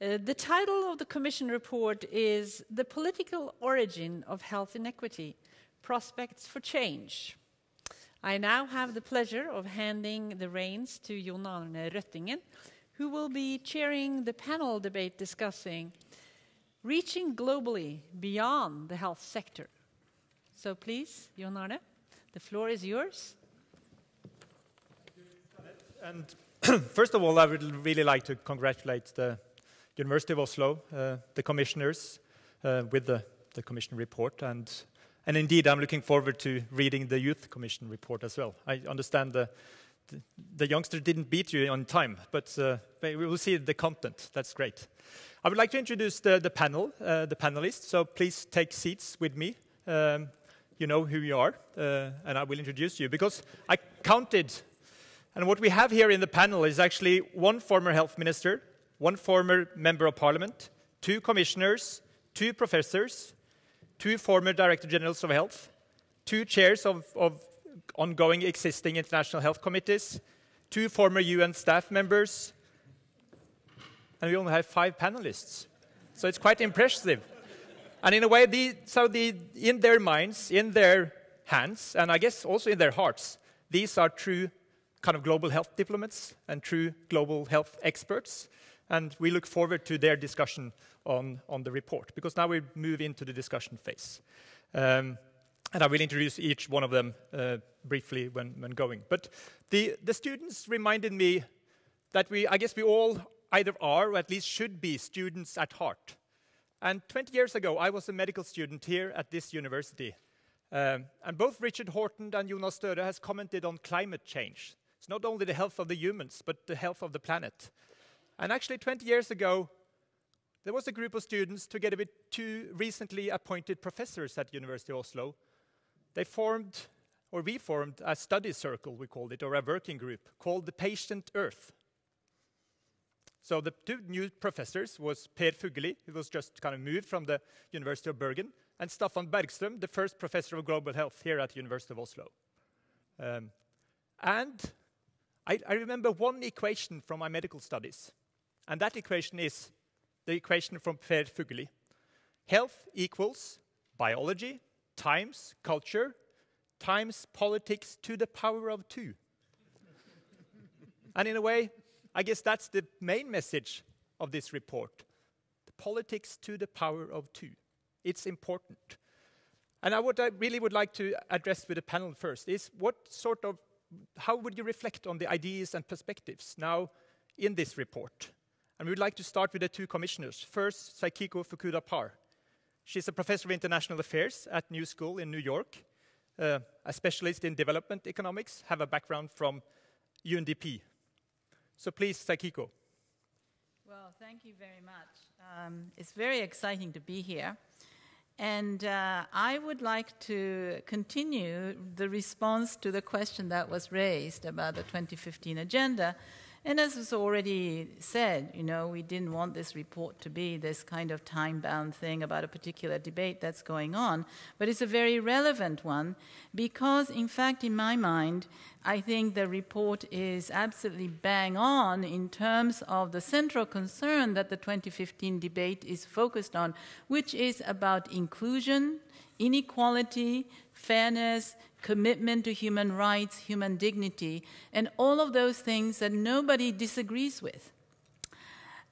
The title of the Commission report is The Political Origin of Health Inequity, Prospects for Change. I now have the pleasure of handing the reins to Jon Arne Røttingen, who will be chairing the panel debate discussing Reaching Globally Beyond the Health Sector. So please, Jon Arne, the floor is yours. And first of all, I would really like to congratulate the University of Oslo, the commissioners, with the Commission report. And indeed, I'm looking forward to reading the Youth Commission report as well. I understand the youngster didn't beat you on time, but we will see the content. That's great. I would like to introduce the panel, the panelists. So please take seats with me. You know who you are, and I will introduce you. Because I counted, and what we have here in the panel is actually one former health minister, one former member of parliament, 2 commissioners, 2 professors, 2 former director generals of health, 2 chairs of ongoing existing international health committees, 2 former UN staff members, and we only have 5 panelists. So it's quite impressive. And in a way, in their minds, in their hands, and I guess also in their hearts, these are true kind of global health diplomats and true global health experts. And we look forward to their discussion on the report, because now we move into the discussion phase. And I will introduce each one of them briefly when going. But the students reminded me that I guess we all either are or at least should be students at heart. And 20 years ago, I was a medical student here at this university. And both Richard Horton and Jonas Støre has commented on climate change. It's not only the health of the humans, but the health of the planet. And actually, 20 years ago, there was a group of students, together with 2 recently appointed professors at the University of Oslo. We formed a study circle, we called it, or a working group, called the Patient Earth. So the 2 new professors was Per Fugelli, who was just kind of moved from the University of Bergen, and Staffan Bergström, the first professor of global health here at the University of Oslo. And I remember one equation from my medical studies. And that equation is the equation from Per Fugelli. Health equals biology times culture times politics to the power of 2. And in a way, I guess that's the main message of this report. The politics to the power of 2. It's important. And what I really would like to address with the panel first is how would you reflect on the ideas and perspectives now in this report? And we would like to start with the 2 commissioners. First, Sakiko Fukuda-Parr. She's a professor of international affairs at New School in New York, a specialist in development economics, have a background from UNDP. So please, Sakiko. Well, thank you very much. It's very exciting to be here. And I would like to continue the response to the question that was raised about the 2015 agenda. And as was already said, we didn't want this report to be this kind of time-bound thing about a particular debate that's going on. But it's a very relevant one because, in fact, in my mind, I think the report is absolutely bang on in terms of the central concern that the 2015 debate is focused on, which is about inclusion, inequality, fairness, commitment to human rights, human dignity, and all of those things that nobody disagrees with.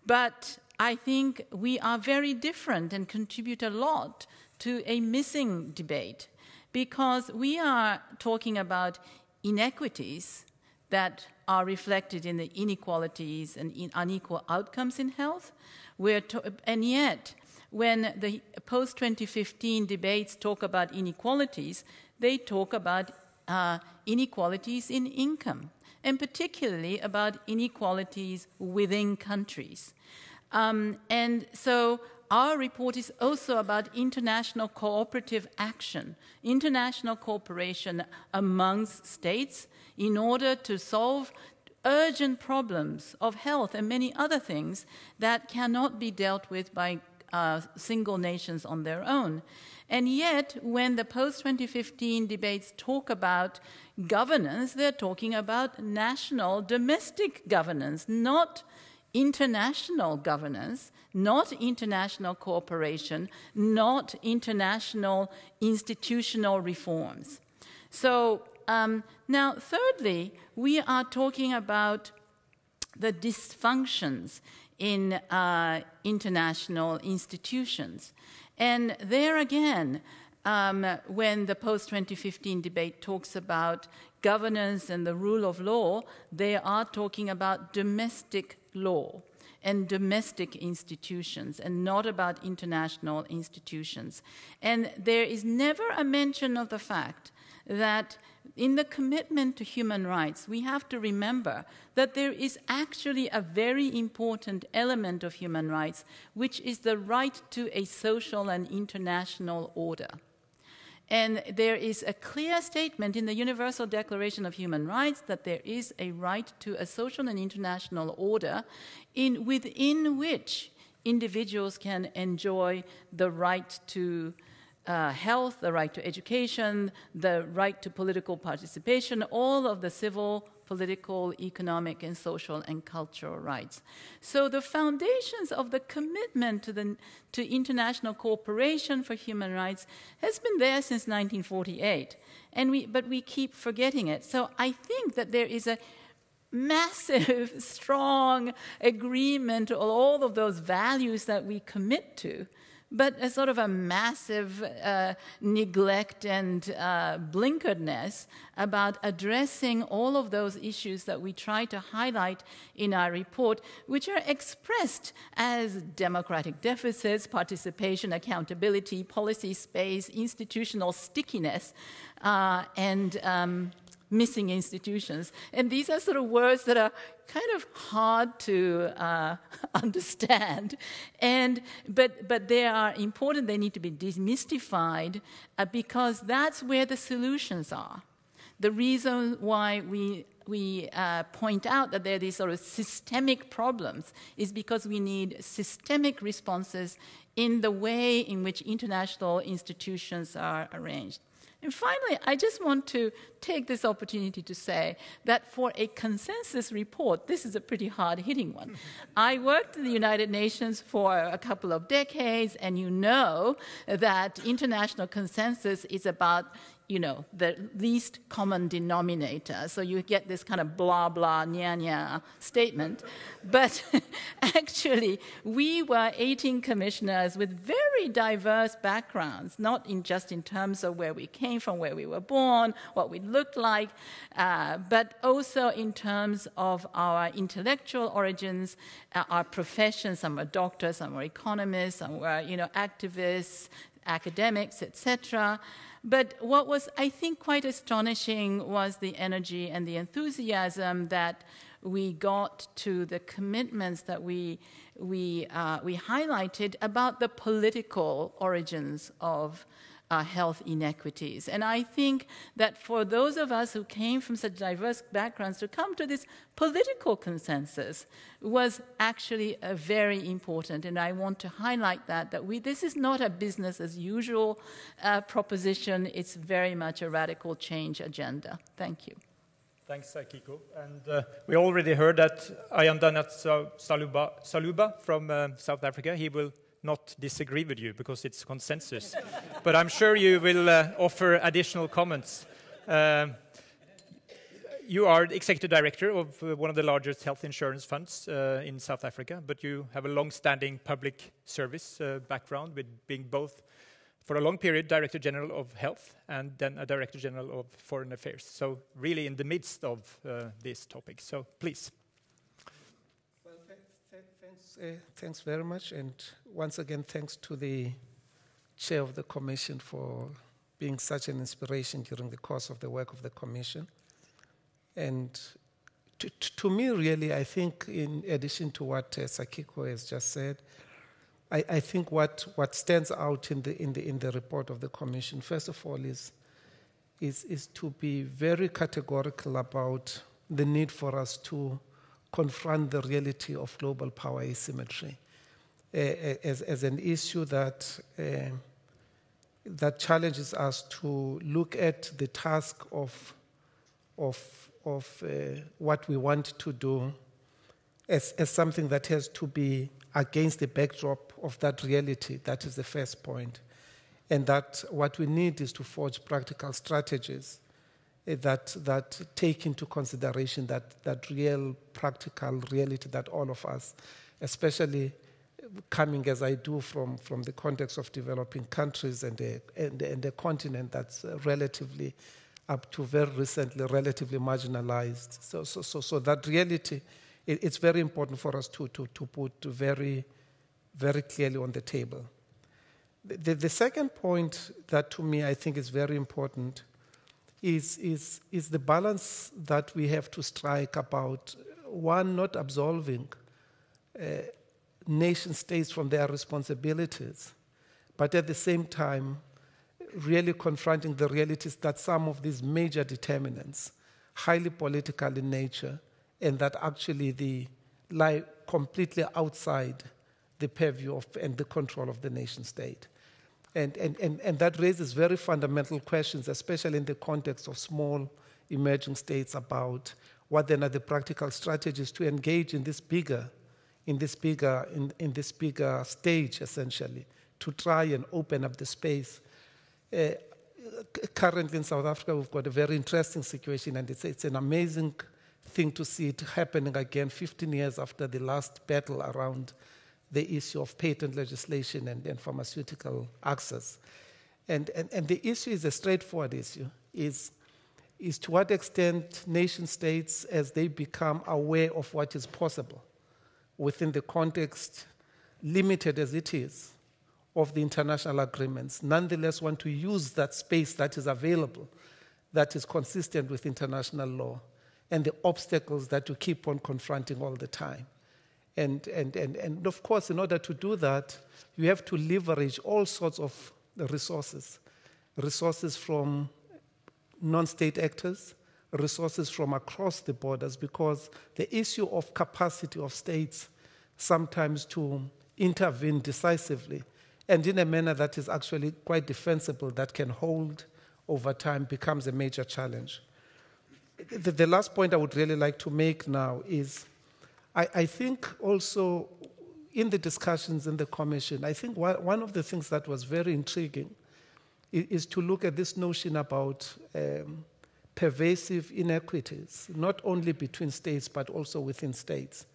But I think we are very different and contribute a lot to a missing debate because we are talking about inequities that are reflected in the inequalities and unequal outcomes in health, and yet when the post-2015 debates talk about inequalities, they talk about inequalities in income, and particularly about inequalities within countries. And so our report is also about international cooperative action, international cooperation amongst states in order to solve urgent problems of health and many other things that cannot be dealt with by single nations on their own. And yet, when the post-2015 debates talk about governance, they're talking about national domestic governance, not international governance, not international cooperation, not international institutional reforms. So now, thirdly, we are talking about the dysfunctions in international institutions. And there again, when the post-2015 debate talks about governance and the rule of law, they are talking about domestic law and domestic institutions and not about international institutions. And there is never a mention of the fact that in the commitment to human rights, we have to remember that there is actually a very important element of human rights, which is the right to a social and international order. And there is a clear statement in the Universal Declaration of Human Rights that there is a right to a social and international order within which individuals can enjoy the right to health, the right to education, the right to political participation, all of the civil, political, economic, and social and cultural rights. So the foundations of the commitment to international cooperation for human rights has been there since 1948, but we keep forgetting it. So I think that there is a massive, strong agreement on all of those values that we commit to, but a sort of a massive neglect and blinkeredness about addressing all of those issues that we try to highlight in our report, which are expressed as democratic deficits, participation, accountability, policy space, institutional stickiness, and missing institutions. And these are sort of words that are kind of hard to understand. But they are important. They need to be demystified because that's where the solutions are. The reason why we point out that there are these sort of systemic problems is because we need systemic responses in the way in which international institutions are arranged. And finally, I just want to take this opportunity to say that for a consensus report, this is a pretty hard-hitting one. I worked in the United Nations for a couple of decades, and you know that international consensus is about, the least common denominator. So you get this kind of blah, blah, nya, nya statement. But actually, we were 18 commissioners with very diverse backgrounds, not just in terms of where we came from, where we were born, what we looked like, but also in terms of our intellectual origins, our professions. Some were doctors, some were economists, some were, activists, academics, etc. But what was, I think, quite astonishing was the energy and the enthusiasm that we got to the commitments that we highlighted about the political origins of health inequities. And I think that for those of us who came from such diverse backgrounds to come to this political consensus was actually very important. And I want to highlight that this is not a business as usual proposition. It's very much a radical change agenda. Thank you. Thanks, Kiko. And we already heard that Ayandanat Saluba from South Africa, he will not disagree with you because it's consensus. But I'm sure you will offer additional comments. You are executive director of one of the largest health insurance funds in South Africa, but you have a long-standing public service background with being both, for a long period, Director General of Health and then a Director General of Foreign Affairs. So really in the midst of this topic. So please. Thanks very much, and once again, thanks to the chair of the commission for being such an inspiration during the course of the work of the commission. And to me, really, I think in addition to what Sakiko has just said, I think what stands out in the report of the commission, first of all, is to be very categorical about the need for us to confront the reality of global power asymmetry as an issue that challenges us to look at the task of what we want to do as something that has to be against the backdrop of that reality. That is the first point. And that what we need is to forge practical strategies that take into consideration that real practical reality that all of us, especially coming as I do from the context of developing countries and the continent that's relatively, up to very recently, relatively marginalized. So that reality, it's very important for us to put very, very clearly on the table. The second point that to me I think is very important is the balance that we have to strike about, one, not absolving nation states from their responsibilities, but at the same time really confronting the realities that some of these major determinants, highly political in nature, and that actually they lie completely outside the purview of and the control of the nation state. And that raises very fundamental questions, especially in the context of small emerging states, about what then are the practical strategies to engage in this bigger stage, essentially, to try and open up the space. Currently in South Africa, we've got a very interesting situation, and it's an amazing thing to see it happening again 15 years after the last battle around the issue of patent legislation and pharmaceutical access. And the issue is a straightforward issue, is to what extent nation states, as they become aware of what is possible within the context, limited as it is, of the international agreements, nonetheless want to use that space that is available, that is consistent with international law, and the obstacles that you keep on confronting all the time. And of course, in order to do that, you have to leverage all sorts of resources from non-state actors, resources from across the borders, because the issue of capacity of states sometimes to intervene decisively and in a manner that is actually quite defensible, that can hold over time, becomes a major challenge. The last point I would really like to make now is, I think also in the discussions in the Commission, I think one of the things that was very intriguing is to look at this notion about pervasive inequities, not only between states, but also within states,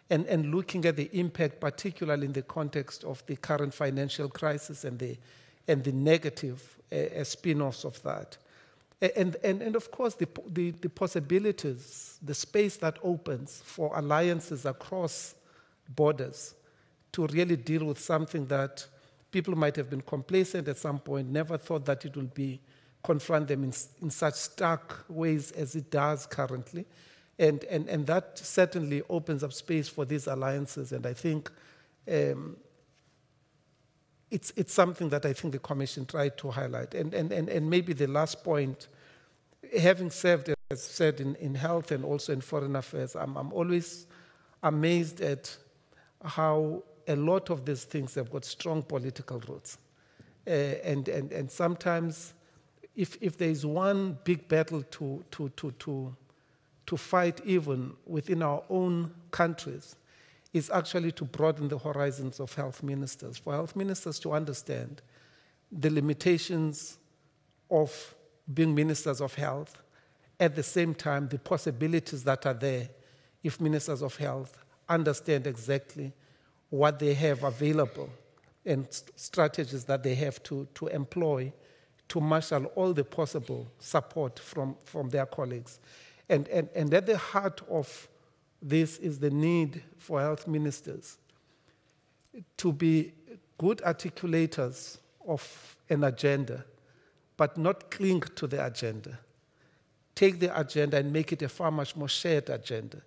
and looking at the impact, particularly in the context of the current financial crisis and the negative spin-offs of that. And of course, the possibilities, the space that opens for alliances across borders to really deal with something that people might have been complacent at some point, never thought that it would confront them in such stark ways as it does currently. And that certainly opens up space for these alliances. And I think it's something that I think the Commission tried to highlight. And maybe the last point, having served, as said, in health and also in foreign affairs, I'm always amazed at how a lot of these things have got strong political roots. And sometimes, if there is one big battle to fight even within our own countries, is actually to broaden the horizons of health ministers, for health ministers to understand the limitations of being ministers of health, at the same time the possibilities that are there if ministers of health understand exactly what they have available and strategies that they have to employ to marshal all the possible support from their colleagues. And at the heart of this is the need for health ministers to be good articulators of an agenda, but not cling to the agenda. Take the agenda and make it a far much more shared agenda,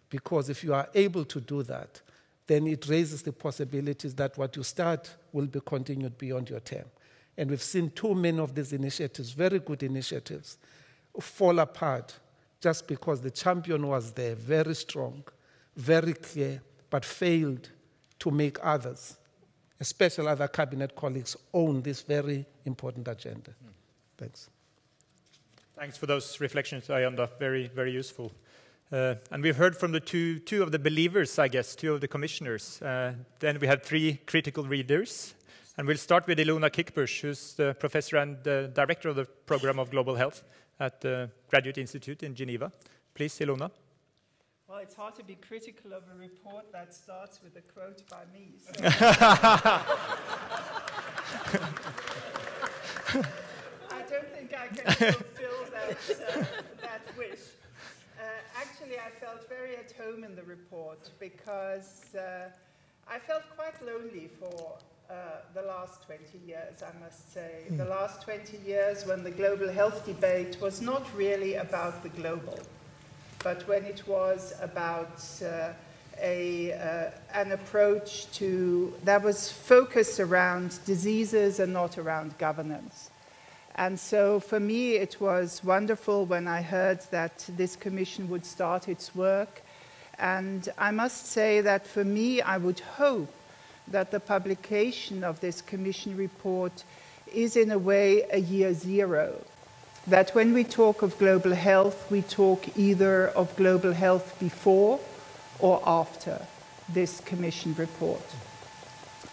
because if you are able to do that, then it raises the possibilities that what you start will be continued beyond your term. And we've seen too many of these initiatives, very good initiatives, fall apart just because the champion was there, very strong, very clear, but failed to make others, especially other cabinet colleagues, own this very important agenda. Thanks. Thanks for those reflections, Ayanda. Very, very useful. And we've heard from the two of the believers, I guess, two of the commissioners. Then we have 3 critical readers. And we'll start with Ilona Kickbush, who's the professor and the director of the program of global health at the Graduate Institute in Geneva. Please, Ilona. Well, it's hard to be critical of a report that starts with a quote by me. So. I don't think I can fulfill that wish. Actually, I felt very at home in the report because I felt quite lonely for the last 20 years, I must say. The last 20 years when the global health debate was not really about the global, but when it was about an approach that was focused around diseases and not around governance. And so for me, it was wonderful when I heard that this commission would start its work. And I must say that for me, I would hope that the publication of this commission report is in a way a year zero. That when we talk of global health, we talk either of global health before or after this commission report.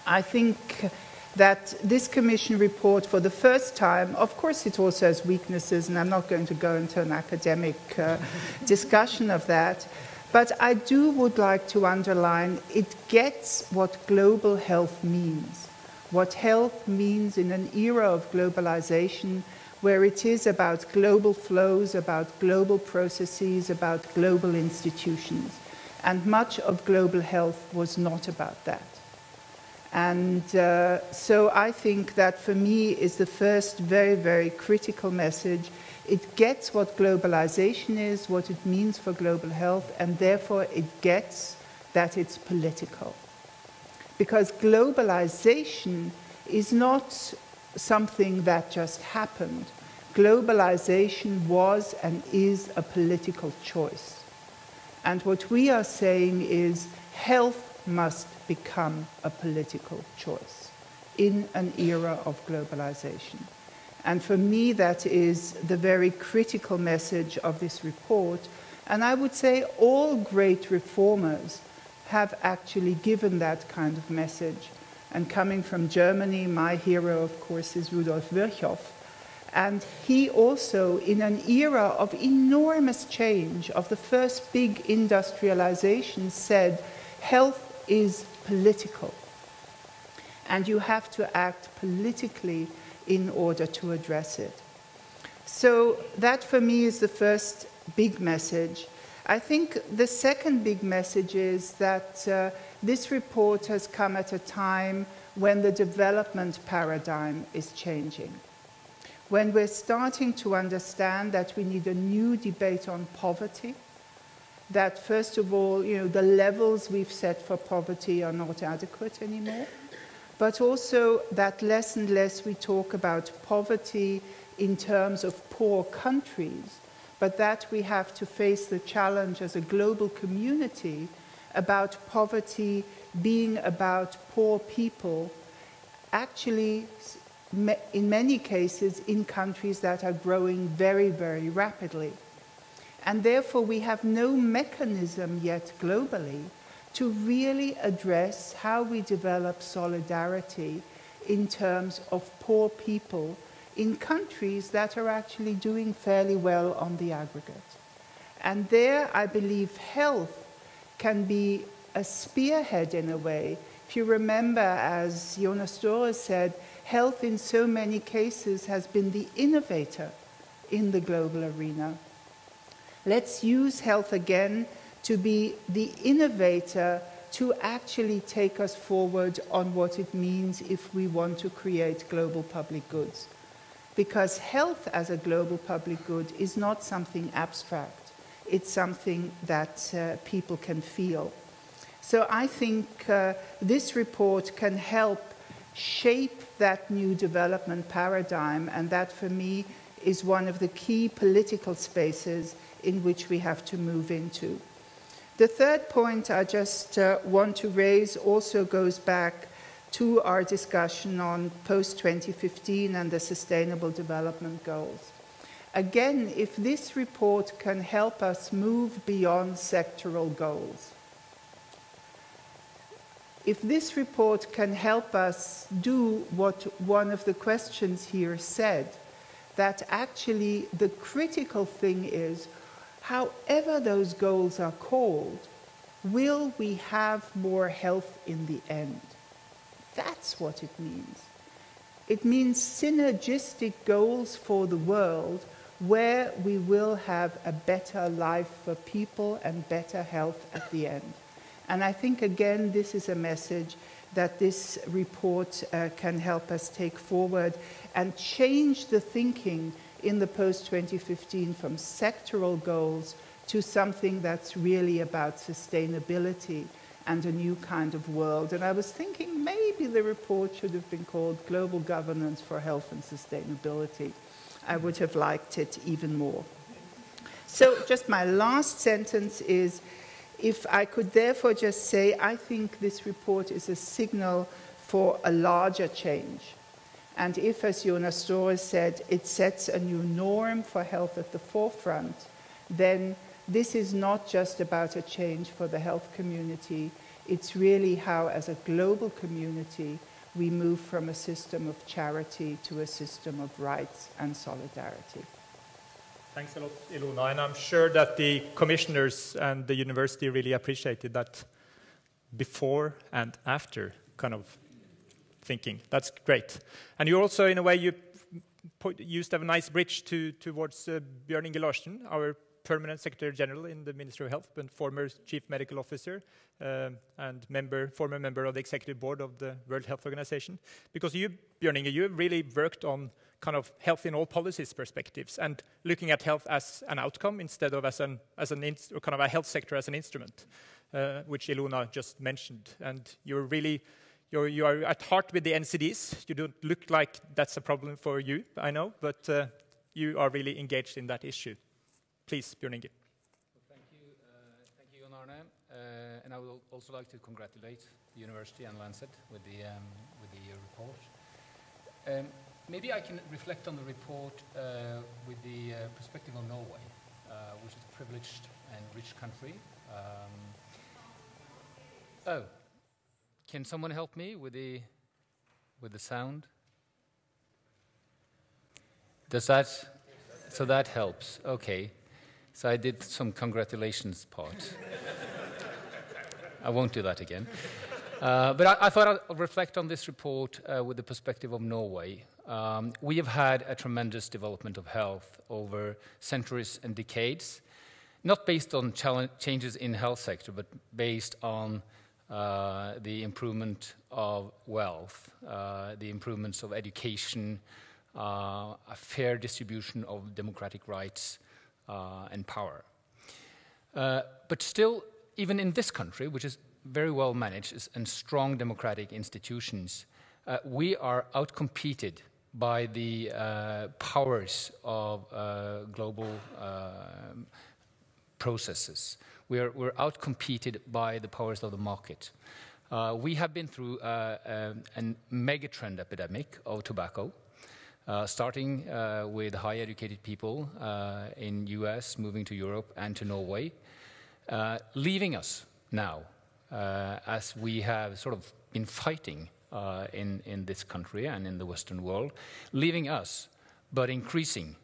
I think that this commission report, for the first time, of course it also has weaknesses, and I'm not going to go into an academic discussion of that, but I would like to underline it gets what global health means, what health means in an era of globalization where it is about global flows, about global processes, about global institutions. And much of global health was not about that. And so I think that for me is the first very, very critical message. It gets what globalization is, what it means for global health, and therefore it gets that it's political. Because globalization is not something that just happened. Globalization was and is a political choice. And what we are saying is health must become a political choice in an era of globalization. And for me, that is the very critical message of this report. And I would say all great reformers have actually given that kind of message. And coming from Germany, my hero, of course, is Rudolf Virchow. And he also, in an era of enormous change, of the first big industrialization, said, health is political. And you have to act politically in order to address it. So that, for me, is the first big message. I think the second big message is that this report has come at a time when the development paradigm is changing. When we're starting to understand that we need a new debate on poverty, that first of all, the levels we've set for poverty are not adequate anymore, but also that less and less we talk about poverty in terms of poor countries, but that we have to face the challenge as a global community about poverty being about poor people, actually, in many cases, in countries that are growing very, very rapidly. And therefore, we have no mechanism yet globally to really address how we develop solidarity in terms of poor people in countries that are actually doing fairly well on the aggregate. And there, I believe health can be a spearhead in a way. If you remember, as Jonas Dore said, health in so many cases has been the innovator in the global arena. Let's use health again to be the innovator to actually take us forward on what it means if we want to create global public goods. Because health as a global public good is not something abstract. It's something that people can feel. So I think this report can help shape that new development paradigm, and that for me is one of the key political spaces in which we have to move into. The third point I just want to raise also goes back to our discussion on post-2015 and the Sustainable Development Goals. again, if this report can help us move beyond sectoral goals, if this report can help us do what one of the questions here said, that actually the critical thing is, however those goals are called, will we have more health in the end? That's what it means. It means synergistic goals for the world where we will have a better life for people and better health at the end. And I think, again, this is a message that this report can help us take forward and change the thinking in the post-2015 from sectoral goals to something that's really about sustainability and a new kind of world. And I was thinking maybe the report should have been called Global Governance for Health and Sustainability. I would have liked it even more. So just my last sentence is, if I could therefore just say, I think this report is a signal for a larger change. And if, as Jonas Store said, it sets a new norm for health at the forefront, then this is not just about a change for the health community. It's really how, as a global community, we move from a system of charity to a system of rights and solidarity. Thanks a lot, Ilona. And I'm sure that the commissioners and the university really appreciated that before and after kind of thinking. That's great. And you also, in a way, you used a nice bridge towards Bjørn Inge Larsen, our Permanent Secretary General in the Ministry of Health and former Chief Medical Officer and former member of the Executive Board of the World Health Organization. Because you, Bjørn Inge, you really worked on kind of health in all policies perspectives and looking at health as an outcome instead of as kind of a health sector as an instrument, which Ilona just mentioned. And you are at heart with the NCDs. You don't look like that's a problem for you, I know, but you are really engaged in that issue. Please, Bjørn Inge. Well, thank you, Jon Arne. And I would also like to congratulate the university and Lancet with the report. Maybe I can reflect on the report with the perspective of Norway, which is a privileged and rich country. Can someone help me with the sound? Does that? So that helps. Okay. So I did some congratulations part. I won't do that again. But I thought I'll reflect on this report with the perspective of Norway. We have had a tremendous development of health over centuries and decades, not based on changes in the health sector, but based on the improvement of wealth, the improvements of education, a fair distribution of democratic rights and power. But still, even in this country, which is very well managed and strong democratic institutions, we are outcompeted by the powers of global processes. We're outcompeted by the powers of the market. We have been through a megatrend epidemic of tobacco, starting with high educated people in US, moving to Europe and to Norway, leaving us now as we have sort of been fighting in this country and in the Western world, leaving us, but increasing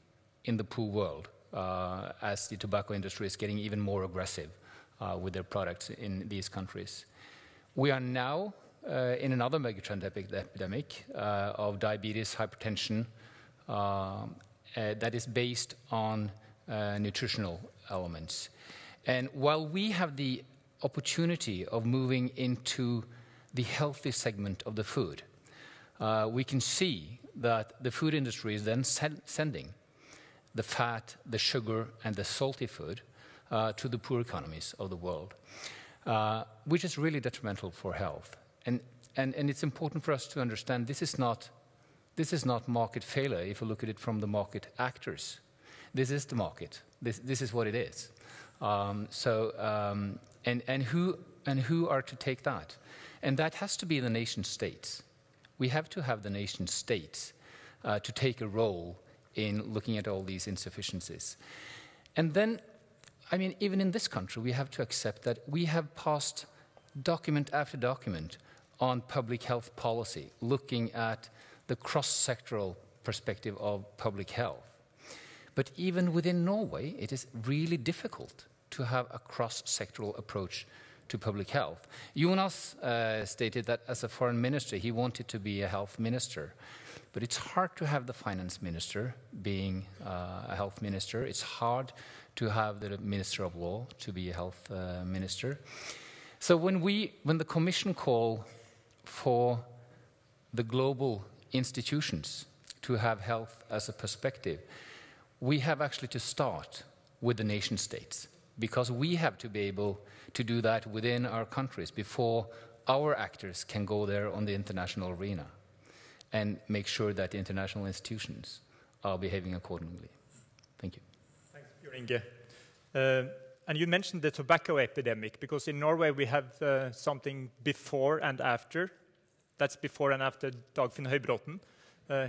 in the poor world as the tobacco industry is getting even more aggressive with their products in these countries. We are now in another megatrend epidemic of diabetes, hypertension, that is based on nutritional elements. And while we have the opportunity of moving into the healthy segment of the food, we can see that the food industry is then sending the fat, the sugar, and the salty food to the poor economies of the world, which is really detrimental for health. And it's important for us to understand this is not market failure if you look at it from the market actors. This is the market. This is what it is. And who are to take that? And that has to be the nation states. We have to have the nation states to take a role in looking at all these insufficiencies. And then, I mean, even in this country, we have to accept that we have passed document after document on public health policy, looking at the cross-sectoral perspective of public health. But even within Norway, it is really difficult to have a cross-sectoral approach to public health. Jonas stated that as a foreign minister, he wanted to be a health minister. But it's hard to have the finance minister being a health minister. It's hard to have the minister of law to be a health minister. So when the Commission call for the global institutions to have health as a perspective, we have actually to start with the nation states, because we have to be able to do that within our countries before our actors can go there on the international arena and make sure that the international institutions are behaving accordingly. Thank you. Thanks, Bjørn Inge. And you mentioned the tobacco epidemic, because in Norway we have something before and after. That's before and after Dagfinn Høybråten.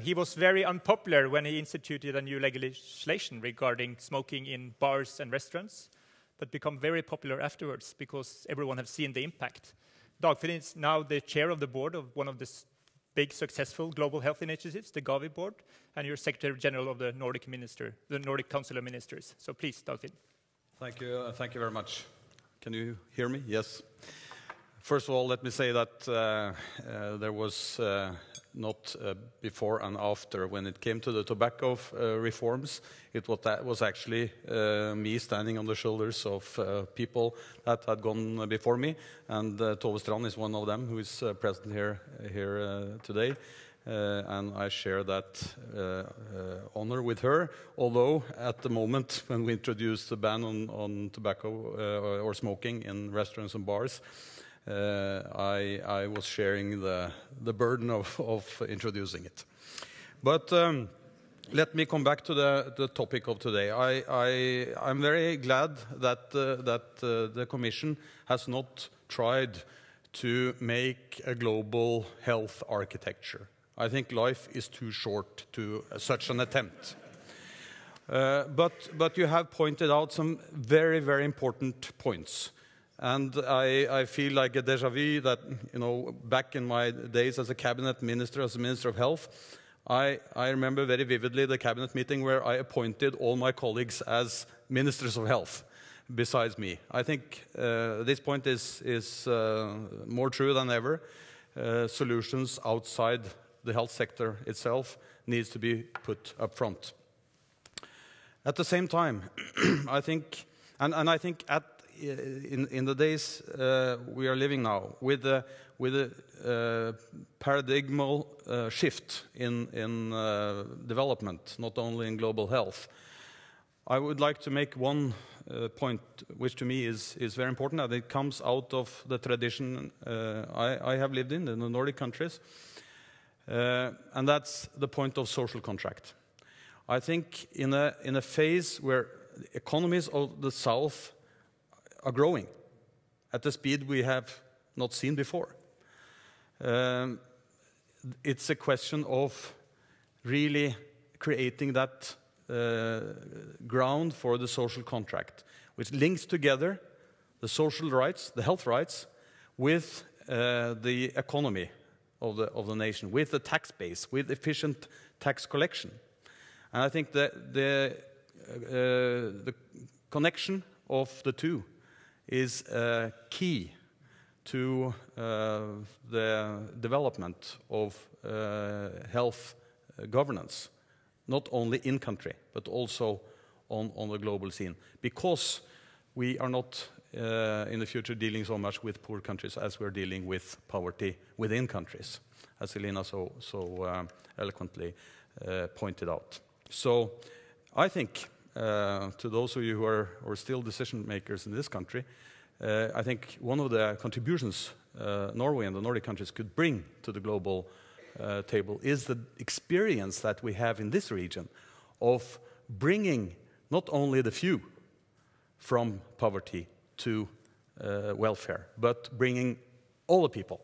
He was very unpopular when he instituted a new legislation regarding smoking in bars and restaurants, but become very popular afterwards because everyone has seen the impact. Dagfinn is now the chair of the board of one of the big successful global health initiatives, the Gavi board, and you're Secretary General of the Nordic Council of Ministers. So please, Dagfinn. Thank you very much. Can you hear me? Yes. First of all, let me say that there was not before and after. When it came to the tobacco reforms, it was actually me standing on the shoulders of people that had gone before me, and Tove Strand is one of them who is present here today. And I share that honor with her, although at the moment when we introduced the ban on tobacco or smoking in restaurants and bars, I was sharing the burden of introducing it. But let me come back to the topic of today. I'm very glad that the Commission has not tried to make a global health architecture. I think life is too short to such an attempt. But you have pointed out some very, very important points. And I feel like a déjà vu that, you know, back in my days as a cabinet minister, as a minister of health, I remember very vividly the cabinet meeting where I appointed all my colleagues as ministers of health besides me. I think this point is more true than ever. Solutions outside the health sector itself needs to be put up front. At the same time, I think, and I think in the days we are living now, with a paradigmal shift in development, not only in global health, I would like to make one point which to me is very important, and it comes out of the tradition I have lived in the Nordic countries, and that's the point of social contract. I think in a phase where economies of the South are growing at a speed we have not seen before, it's a question of really creating that ground for the social contract, which links together the social rights, the health rights, with the economy of the nation, with the tax base, with efficient tax collection. And I think that the connection of the two is key to the development of health governance, not only in country, but also on the global scene. Because we are not in the future dealing so much with poor countries as we're dealing with poverty within countries, as Elena so eloquently pointed out. So I think to those of you who are still decision makers in this country, I think one of the contributions Norway and the Nordic countries could bring to the global table is the experience that we have in this region of bringing not only the few from poverty to welfare, but bringing all the people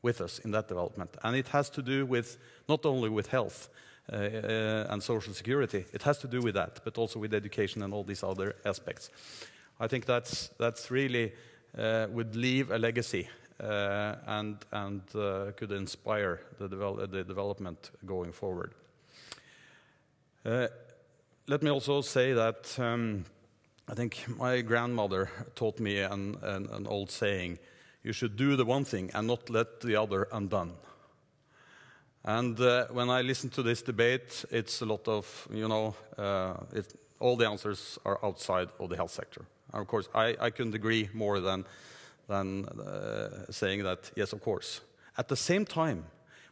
with us in that development. And it has to do with not only with health, and social security. It has to do with that, but also with education and all these other aspects. I think that's really would leave a legacy and could inspire the development going forward. Let me also say that I think my grandmother taught me an old saying: you should do the one thing and not let the other undone. And when I listen to this debate, it's a lot of, all the answers are outside of the health sector. And of course, I couldn't agree more than saying that, yes, of course. At the same time,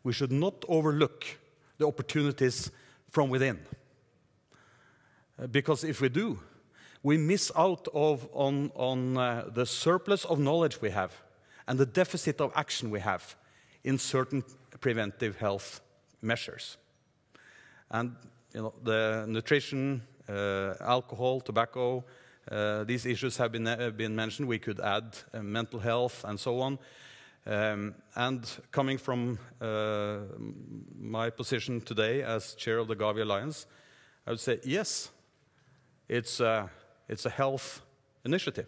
we should not overlook the opportunities from within. Because if we do, we miss out on the surplus of knowledge we have and the deficit of action we have in certain preventive health measures. And the nutrition, alcohol, tobacco, these issues have been mentioned. We could add mental health and so on. And coming from my position today as chair of the Gavi Alliance, I would say yes, it's a health initiative.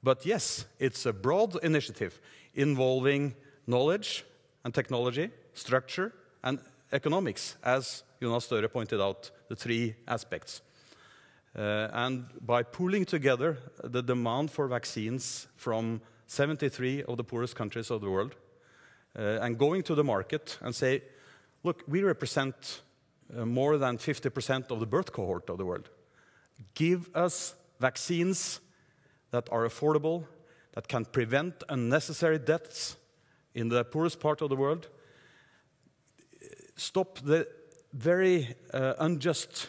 But yes, it's a broad initiative involving knowledge and technology, structure, and economics, as Jonas Støre pointed out, the three aspects. And by pooling together the demand for vaccines from 73 of the poorest countries of the world, and going to the market and say, look, we represent more than 50% of the birth cohort of the world. Give us vaccines that are affordable, that can prevent unnecessary deaths in the poorest part of the world. Stop the very unjust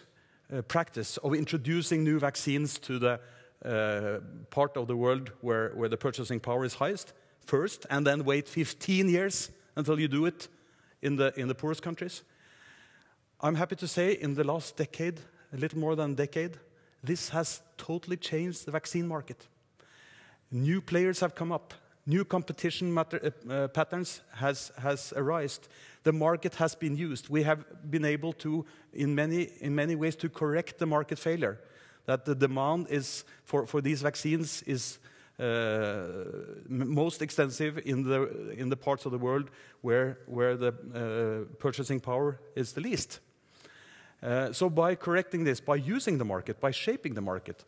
practice of introducing new vaccines to the part of the world where the purchasing power is highest first, and then wait 15 years until you do it in the poorest countries. I'm happy to say in the last decade, a little more than a decade, this has totally changed the vaccine market. New players have come up. New competition patterns has arisen. The market has been used. We have been able to, in many ways, to correct the market failure. That the demand is for these vaccines is most extensive in the parts of the world where the purchasing power is the least. So by correcting this, by using the market, by shaping the market,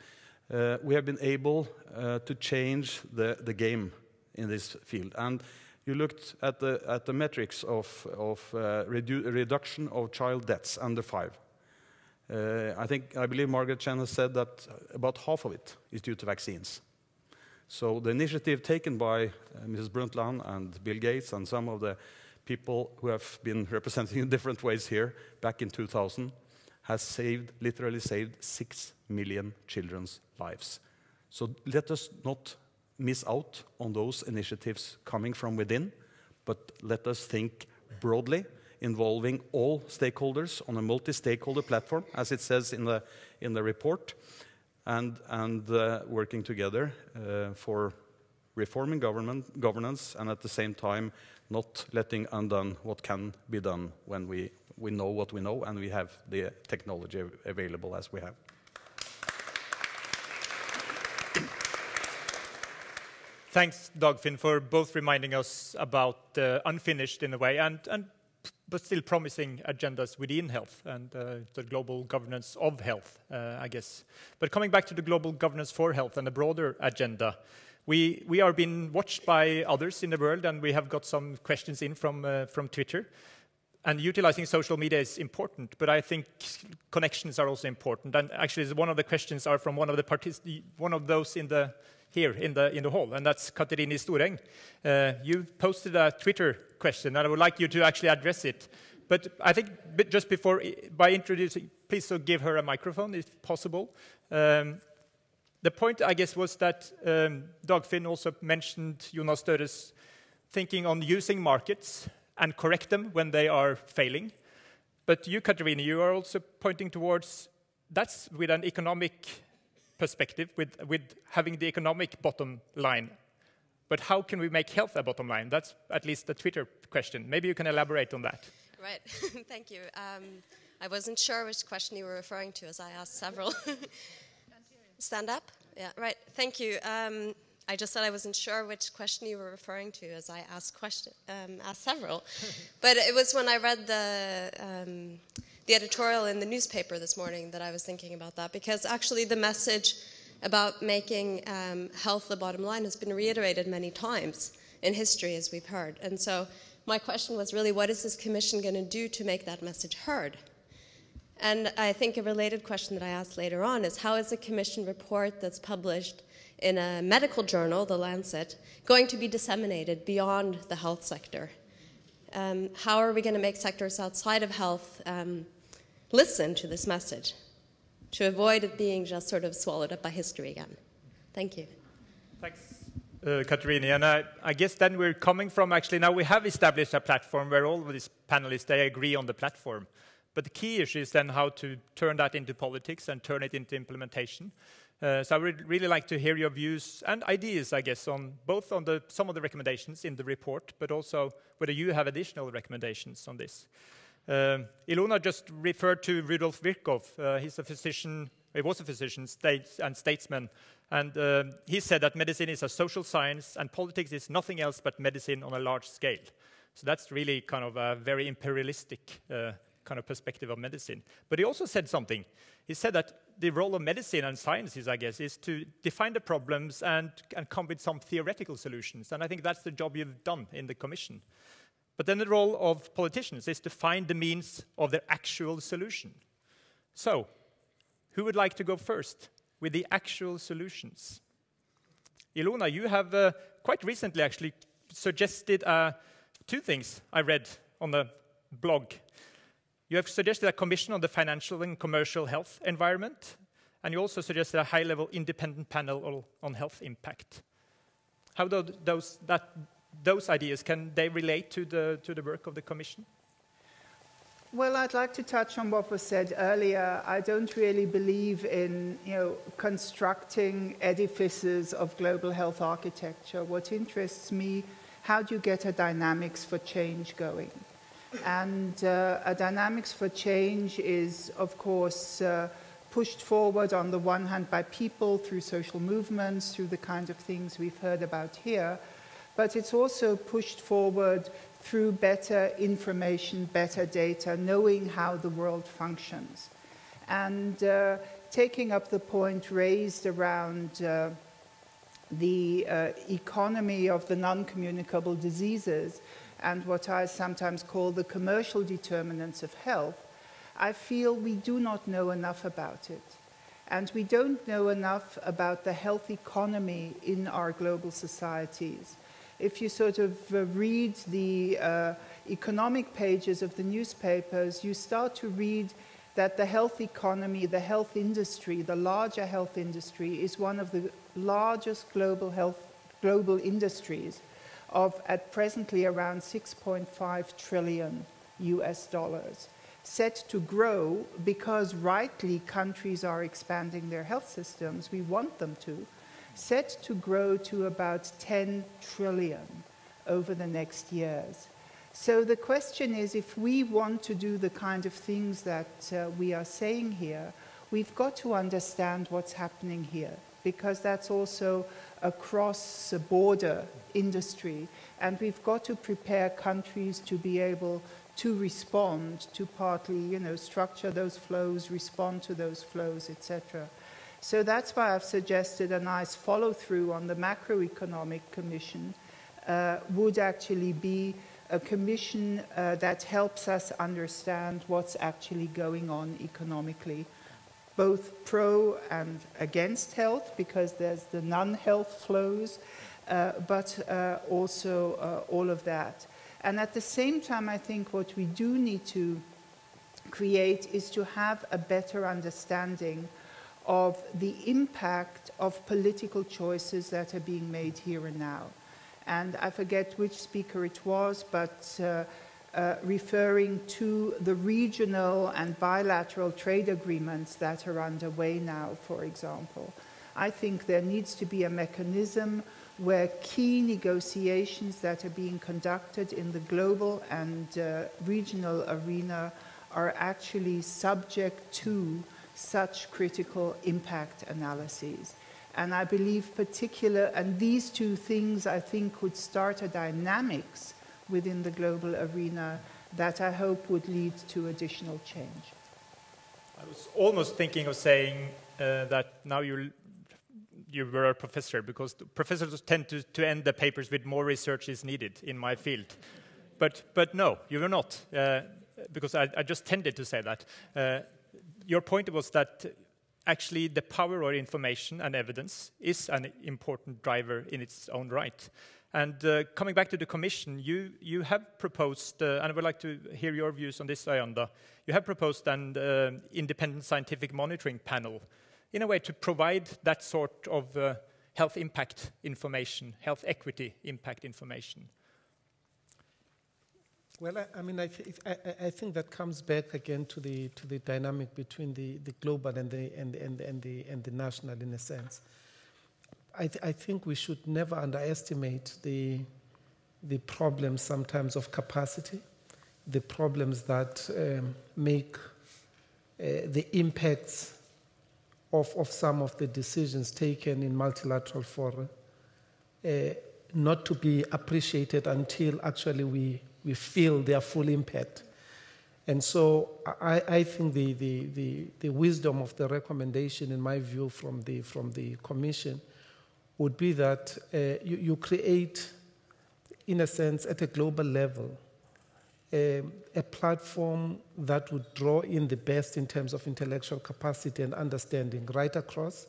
we have been able to change the game in this field. And you looked at the metrics of reduction of child deaths under 5. I believe Margaret Chan has said that about half of it is due to vaccines. So the initiative taken by Mrs. Brundtland and Bill Gates and some of the people who have been representing in different ways here back in 2000 has literally saved 6 million children's lives. So let us not miss out on those initiatives coming from within, but let us think broadly, involving all stakeholders on a multi-stakeholder platform, as it says in the report, and working together for reforming governance, and at the same time not letting undone what can be done when we know what we know and we have the technology available as we have. Thanks, Dagfinn, for both reminding us about the unfinished, in a way, but still promising agendas within health and the global governance of health, I guess. But coming back to the global governance for health and the broader agenda, we are being watched by others in the world, and we have got some questions in from Twitter. And utilizing social media is important, but I think connections are also important. And actually, one of the questions are from one of those in the hall, and that's Katerini Storeng. You posted a Twitter question, and I would like you to actually address it. But I think just before, by introducing, please so give her a microphone if possible. The point, I guess, was that Dagfinn also mentioned Jonas Støre's thinking on using markets and correct them when they are failing. But you, Katerini, you are also pointing towards that's with an economic perspective, with having the economic bottom line but how can we make health a bottom line? That's at least the Twitter question. Maybe you can elaborate on that. Right, thank you. I wasn't sure which question you were referring to, as I asked several. Stand up? Yeah, right, thank you. I just said I wasn't sure which question you were referring to, as I asked several. But it was when I read the editorial in the newspaper this morning that I was thinking about that, because actually the message about making health the bottom line has been reiterated many times in history, as we've heard. And so my question was really, what is this commission going to do to make that message heard? And I think a related question that I asked later on is, how is a commission report that's published in a medical journal, The Lancet, going to be disseminated beyond the health sector? How are we going to make sectors outside of health listen to this message, to avoid it being just sort of swallowed up by history again? Thank you. Thanks, Katerini. And I guess then we're coming from, actually, now we have established a platform where all of these panelists, they agree on the platform. But the key issue is then how to turn that into politics and turn it into implementation. So I would really like to hear your views and ideas, I guess, on both on some of the recommendations in the report, but also whether you have additional recommendations on this. Ilona just referred to Rudolf Virchow. He's a physician, he was a physician and statesman, and he said that medicine is a social science and politics is nothing else but medicine on a large scale. So that's really kind of a very imperialistic kind of perspective of medicine. But he also said something. He said that the role of medicine and sciences, I guess, is to define the problems and come with some theoretical solutions. And I think that's the job you've done in the Commission. But then the role of politicians is to find the means of their actual solution. So, who would like to go first with the actual solutions? Ilona, you have quite recently actually suggested 2 things I read on the blog. You have suggested a commission on the financial and commercial health environment, and you also suggested a high-level independent panel on health impact. How do those ideas, can they relate to the work of the commission? Well, I'd like to touch on what was said earlier. I don't really believe in, constructing edifices of global health architecture. What interests me, how do you get a dynamics for change going? And a dynamics for change is, of course, pushed forward on the one hand by people through social movements, through the kind of things we've heard about here, but it's also pushed forward through better information, better data, knowing how the world functions. And taking up the point raised around the economy of the non-communicable diseases, and what I sometimes call the commercial determinants of health, I feel we do not know enough about it. And we don't know enough about the health economy in our global societies. If you sort of read the economic pages of the newspapers, you start to read that the health economy, the health industry, the larger health industry is one of the largest global industries, of at presently around 6.5 trillion US dollars, set to grow because rightly countries are expanding their health systems, we want them to, set to grow to about 10 trillion over the next years. So the question is, if we want to do the kind of things that we are saying here, we've got to understand what's happening here, because that's also a cross-border industry, and we've got to prepare countries to be able to respond, to partly, structure those flows, respond to those flows, etc. So that's why I've suggested a nice follow-through on the macroeconomic commission would actually be a commission that helps us understand what's actually going on economically, both pro and against health, because there's the non-health flows, but also all of that. And at the same time, I think what we do need to create is to have a better understanding of the impact of political choices that are being made here and now. And I forget which speaker it was, but referring to the regional and bilateral trade agreements that are underway now, for example. I think there needs to be a mechanism where key negotiations that are being conducted in the global and regional arena are actually subject to such critical impact analyses. And I believe and these two things, I think, could start a dynamics within the global arena that I hope would lead to additional change. I was almost thinking of saying that now you were a professor, because professors tend to end the papers with more research is needed in my field. But no, you were not, because I just tended to say that. Your point was that actually the power of information and evidence is an important driver in its own right. And coming back to the Commission, you have proposed, and I would like to hear your views on this, Ayanda. You have proposed an independent scientific monitoring panel, in a way to provide that sort of health impact information, health equity impact information. Well, I think that comes back again to the dynamic between the global and the national, in a sense. I think we should never underestimate the problems sometimes of capacity, the problems that make the impacts of some of the decisions taken in multilateral fora not to be appreciated until actually we feel their full impact. And so I think the wisdom of the recommendation, in my view, from the Commission would be that you create, in a sense, at a global level, a platform that would draw in the best in terms of intellectual capacity and understanding right across,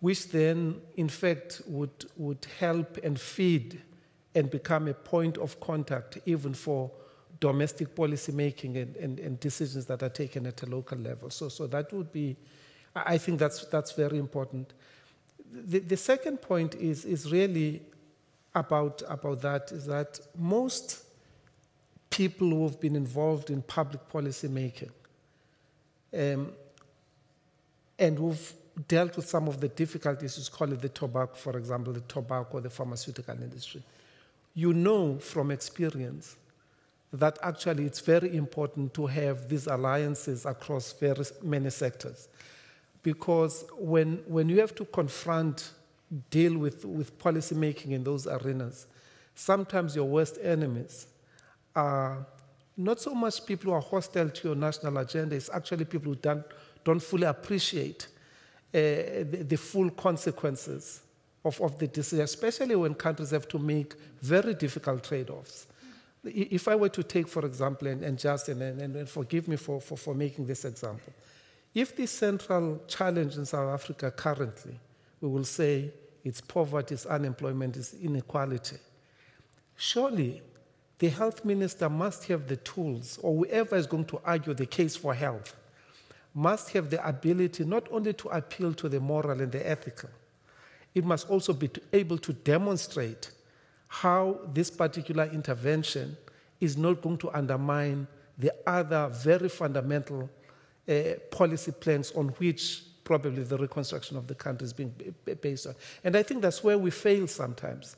which then, in fact, would help and feed and become a point of contact even for domestic policy making and decisions that are taken at a local level. So that would be, I think that's very important. The second point is really about that, is that most people who have been involved in public policy making and who've dealt with some of the difficulties, let's call it the tobacco, for example, the tobacco or the pharmaceutical industry, you know from experience that actually it's very important to have these alliances across many sectors. Because when you have to deal with policy making in those arenas, sometimes your worst enemies are not so much people who are hostile to your national agenda, it's actually people who don't fully appreciate the full consequences of the decision, especially when countries have to make very difficult trade-offs. If I were to take, for example, and Justin, and forgive me for making this example, if the central challenge in South Africa currently, we will say it's poverty, it's unemployment, it's inequality, surely the health minister must have the tools, or whoever is going to argue the case for health, must have the ability not only to appeal to the moral and the ethical, it must also be able to demonstrate how this particular intervention is not going to undermine the other very fundamental policy plans on which probably the reconstruction of the country is being based on. And I think that's where we fail sometimes.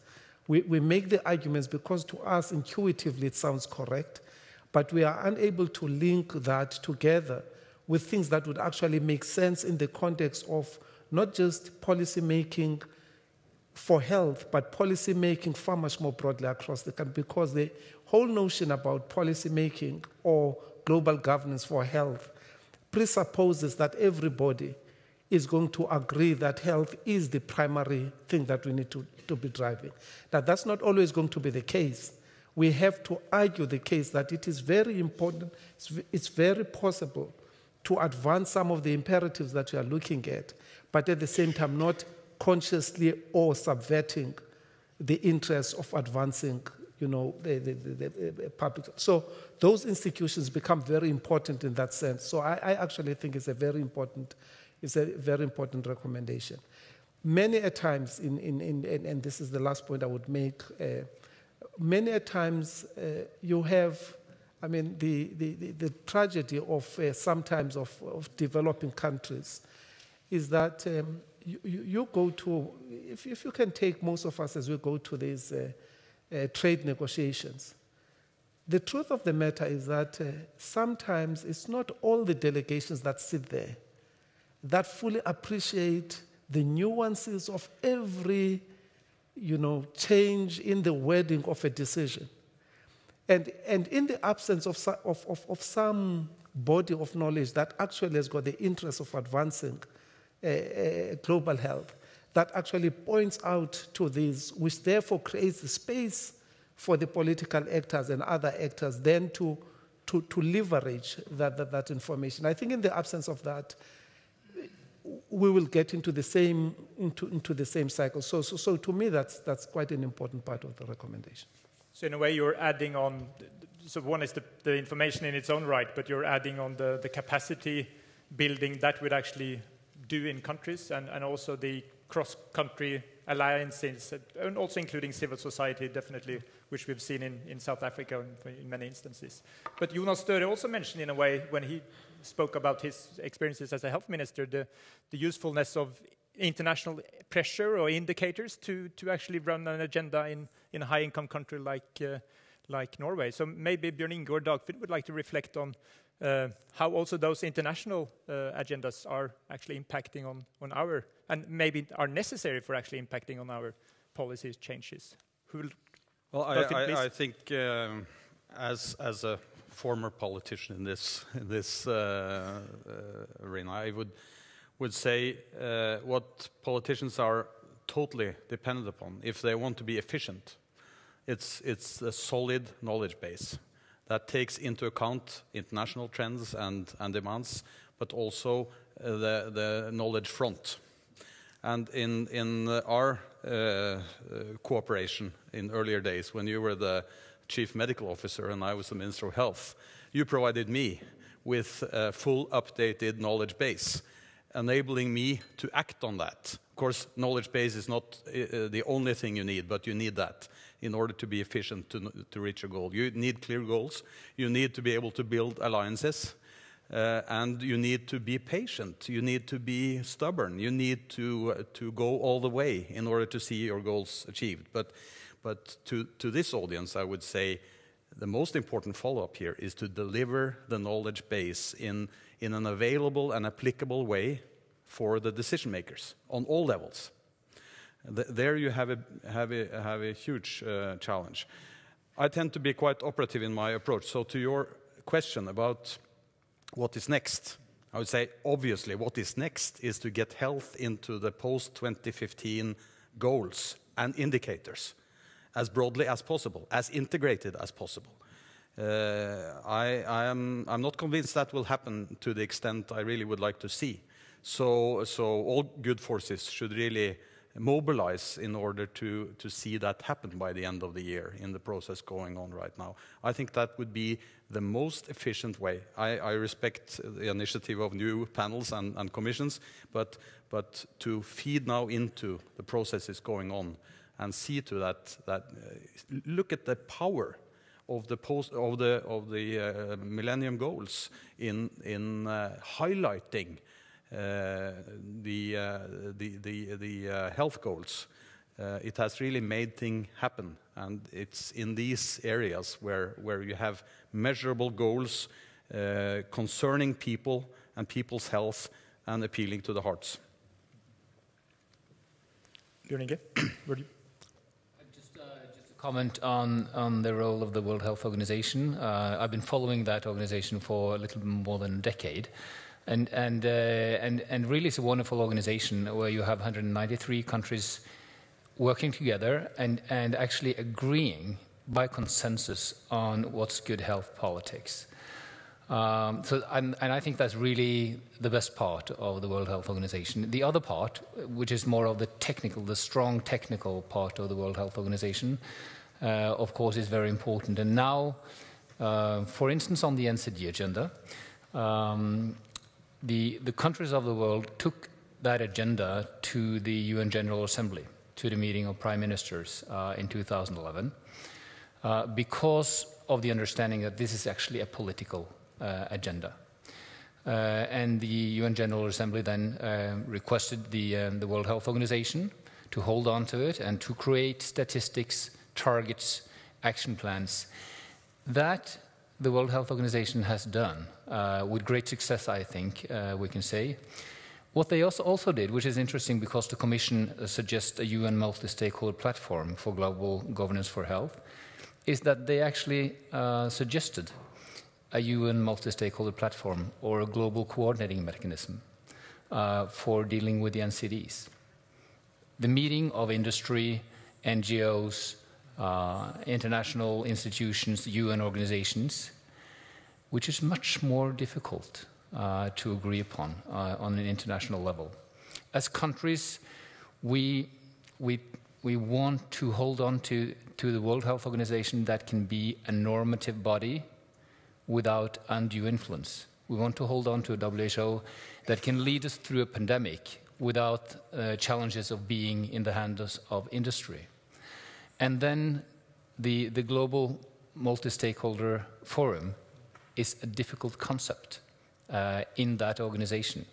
We make the arguments because to us intuitively it sounds correct, but we are unable to link that together with things that would actually make sense in the context of not just policy making for health, but policy making far much more broadly across the country, because the whole notion about policy making or global governance for health presupposes that everybody is going to agree that health is the primary thing that we need to be driving. Now, that's not always going to be the case. We have to argue the case that it is very important, it's very possible to advance some of the imperatives that we are looking at, but at the same time not consciously or subverting the interests of advancing, the public. So those institutions become very important in that sense. So I actually think it's a very important recommendation. Many a times, and this is the last point I would make, many a times you have, the tragedy of sometimes of developing countries is that you go to, if you can take most of us as we go to these trade negotiations, the truth of the matter is that sometimes it's not all the delegations that sit there that fully appreciate the nuances of every, change in the wording of a decision. And in the absence of some body of knowledge that actually has got the interest of advancing global health, that actually points out to these, which therefore creates the space for the political actors and other actors then to leverage that information. I think in the absence of that, we will get into the same cycle. So to me, that's quite an important part of the recommendation. So in a way, you're adding on. So one is the information in its own right, but you're adding on the capacity building that would actually do in countries, and also the cross-country alliances, and also including civil society, definitely, which we've seen in South Africa in many instances. But Jonas Støre also mentioned, in a way, when he spoke about his experiences as a health minister, the usefulness of international pressure or indicators to actually run an agenda in a high-income country like Norway. So maybe Bjørn Inge or Dagfinn would like to reflect on how also those international agendas are actually impacting on our, and maybe are necessary for actually impacting on our policy changes. Well, I think as a former politician in this arena, I would say what politicians are totally dependent upon, if they want to be efficient, it's a solid knowledge base that takes into account international trends and demands, but also the knowledge front. And in our cooperation in earlier days, when you were the chief medical officer and I was the Minister of Health, you provided me with a full updated knowledge base, enabling me to act on that. Of course, knowledge base is not the only thing you need, but you need that in order to be efficient to reach a goal. You need clear goals, you need to be able to build alliances, and you need to be patient, you need to be stubborn, you need to go all the way in order to see your goals achieved. But to this audience, I would say the most important follow-up here is to deliver the knowledge base in an available and applicable way for the decision makers on all levels. There you have a huge challenge. I tend to be quite operative in my approach. So to your question about what is next, I would say obviously what is next is to get health into the post-2015 goals and indicators as broadly as possible, as integrated as possible. I'm not convinced that will happen to the extent I really would like to see. So all good forces should really mobilize in order to see that happen by the end of the year in the process going on right now. I think that would be the most efficient way. I respect the initiative of new panels and commissions, but to feed now into the processes going on and see to that look at the power of the Millennium Goals in highlighting the health goals. It has really made things happen, and it's in these areas where you have measurable goals concerning people and people's health and appealing to the hearts. Bjørn Inge, Just a comment on the role of the World Health Organization. I've been following that organization for a little more than a decade. And really it's a wonderful organization where you have 193 countries working together and actually agreeing by consensus on what's good health politics. And I think that's really the best part of the World Health Organization. The other part, which is more of the strong technical part of the World Health Organization, of course is very important. And now, for instance, on the NCD agenda, the countries of the world took that agenda to the UN General Assembly, to the meeting of prime ministers in 2011, because of the understanding that this is actually a political agenda. And the UN General Assembly then requested the World Health Organization to hold on to it and to create statistics, targets, action plans. That the World Health Organization has done with great success, I think we can say. What they also did, which is interesting because the Commission suggests a UN multi-stakeholder platform for global governance for health, is that they actually suggested a UN multi-stakeholder platform or a global coordinating mechanism for dealing with the NCDs. The meeting of industry, NGOs, international institutions, UN organizations, which is much more difficult to agree upon on an international level. As countries, we want to hold on to the World Health Organization that can be a normative body without undue influence. We want to hold on to a WHO that can lead us through a pandemic without challenges of being in the hands of industry. And then the global multi-stakeholder forum is a difficult concept in that organization.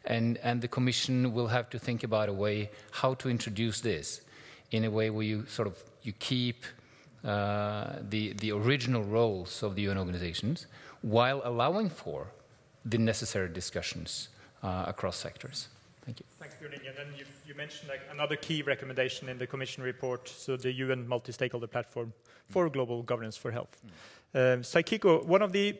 And the Commission will have to think about a way how to introduce this in a way where you keep the original roles of the UN organizations while allowing for the necessary discussions across sectors. Thank you. Thanks, Bjørn Inge. And then you mentioned another key recommendation in the Commission report, so the UN multi-stakeholder platform for global governance for health. Saikiko, one of the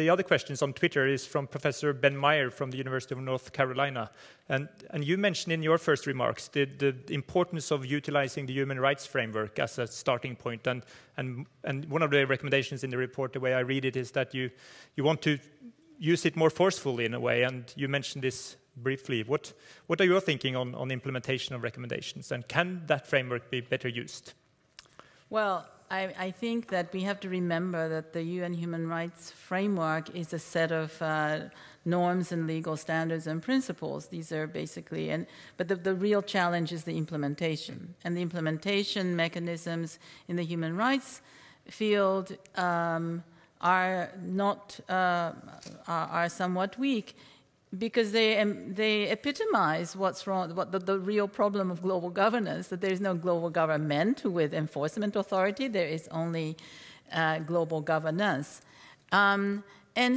other questions on Twitter is from Professor Ben Meyer from the University of North Carolina. And you mentioned in your first remarks the importance of utilizing the human rights framework as a starting point. And one of the recommendations in the report, the way I read it, is that you want to use it more forcefully in a way. And you mentioned this briefly. What are your thinking on implementation of recommendations? And can that framework be better used? Well, I think that we have to remember that the UN Human Rights Framework is a set of norms and legal standards and principles. These are basically, but the real challenge is the implementation. And the implementation mechanisms in the human rights field are somewhat weak, because they epitomize what's wrong, the real problem of global governance, that there is no global government with enforcement authority, there is only global governance. And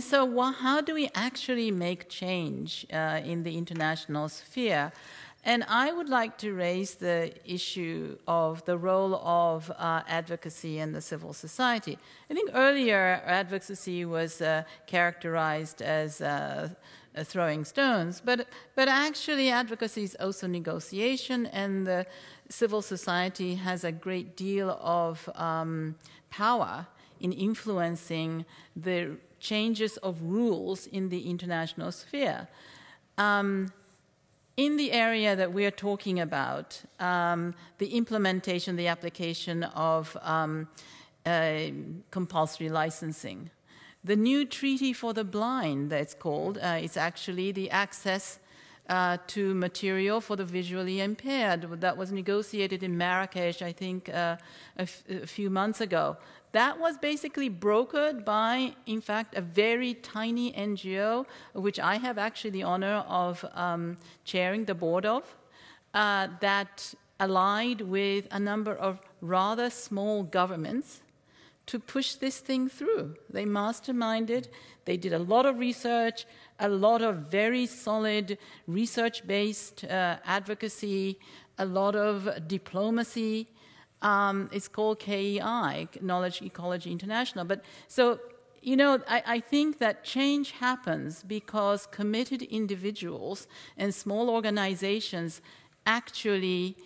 so how do we actually make change in the international sphere? And I would like to raise the issue of the role of advocacy and the civil society. I think earlier advocacy was characterized as throwing stones, but actually advocacy is also negotiation, and the civil society has a great deal of power in influencing the changes of rules in the international sphere. In the area that we are talking about, the implementation, the application of compulsory licensing, the new treaty for the blind, that's called, it's actually the access to material for the visually impaired that was negotiated in Marrakesh, I think, a few months ago. That was basically brokered by, in fact, a very tiny NGO, which I have actually the honor of chairing the board of, that allied with a number of rather small governments to push this thing through. They masterminded, they did a lot of research, a lot of very solid research-based advocacy, a lot of diplomacy. It's called KEI, Knowledge Ecology International. But so, I think that change happens because committed individuals and small organizations actually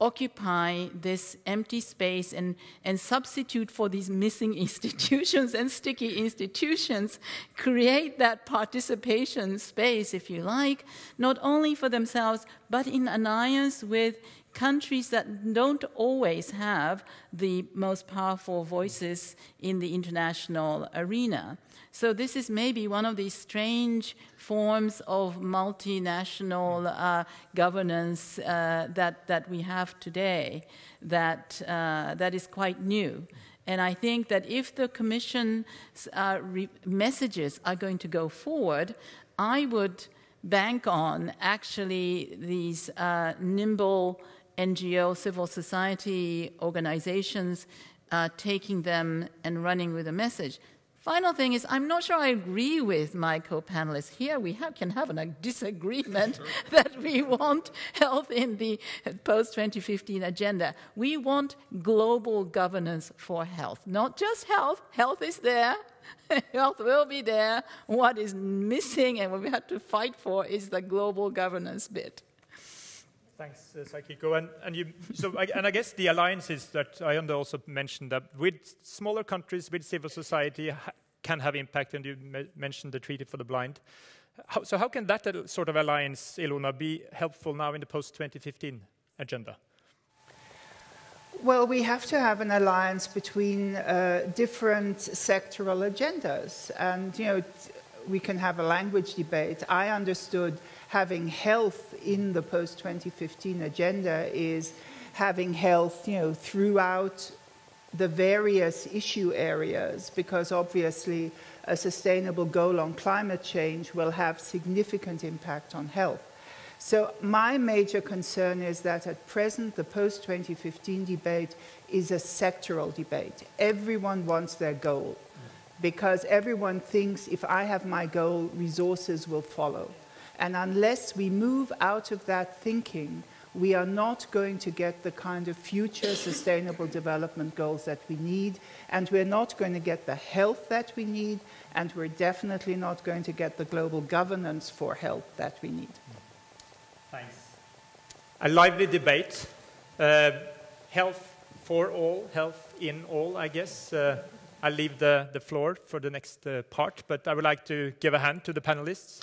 occupy this empty space and substitute for these missing institutions and sticky institutions, create that participation space, if you like, not only for themselves, but in alliance with countries that don't always have the most powerful voices in the international arena. So this is maybe one of these strange forms of multinational governance that we have today that is quite new. And I think that if the Commission's messages are going to go forward, I would bank on actually these nimble NGO, civil society organizations taking them and running with a message. Final thing is, I'm not sure I agree with my co-panelists. Here we can have a disagreement that we want health in the post-2015 agenda. We want global governance for health. Not just health. Health is there. Health will be there. What is missing and what we have to fight for is the global governance bit. Thanks, Sakiko. And I guess the alliances that I also mentioned, that with smaller countries, with civil society, can have impact, and you mentioned the Treaty for the Blind. So how can that sort of alliance, Ilona, be helpful now in the post-2015 agenda? Well, we have to have an alliance between different sectoral agendas. And, we can have a language debate. I understood having health in the post-2015 agenda is having health, throughout the various issue areas, because obviously a sustainable goal on climate change will have significant impact on health. So my major concern is that at present the post-2015 debate is a sectoral debate. Everyone wants their goal, because everyone thinks if I have my goal, resources will follow. And unless we move out of that thinking, we are not going to get the kind of future sustainable development goals that we need, and we're not going to get the health that we need, and we're definitely not going to get the global governance for health that we need. Thanks. A lively debate. Health for all, health in all, I guess. I'll leave the floor for the next part, but I would like to give a hand to the panelists.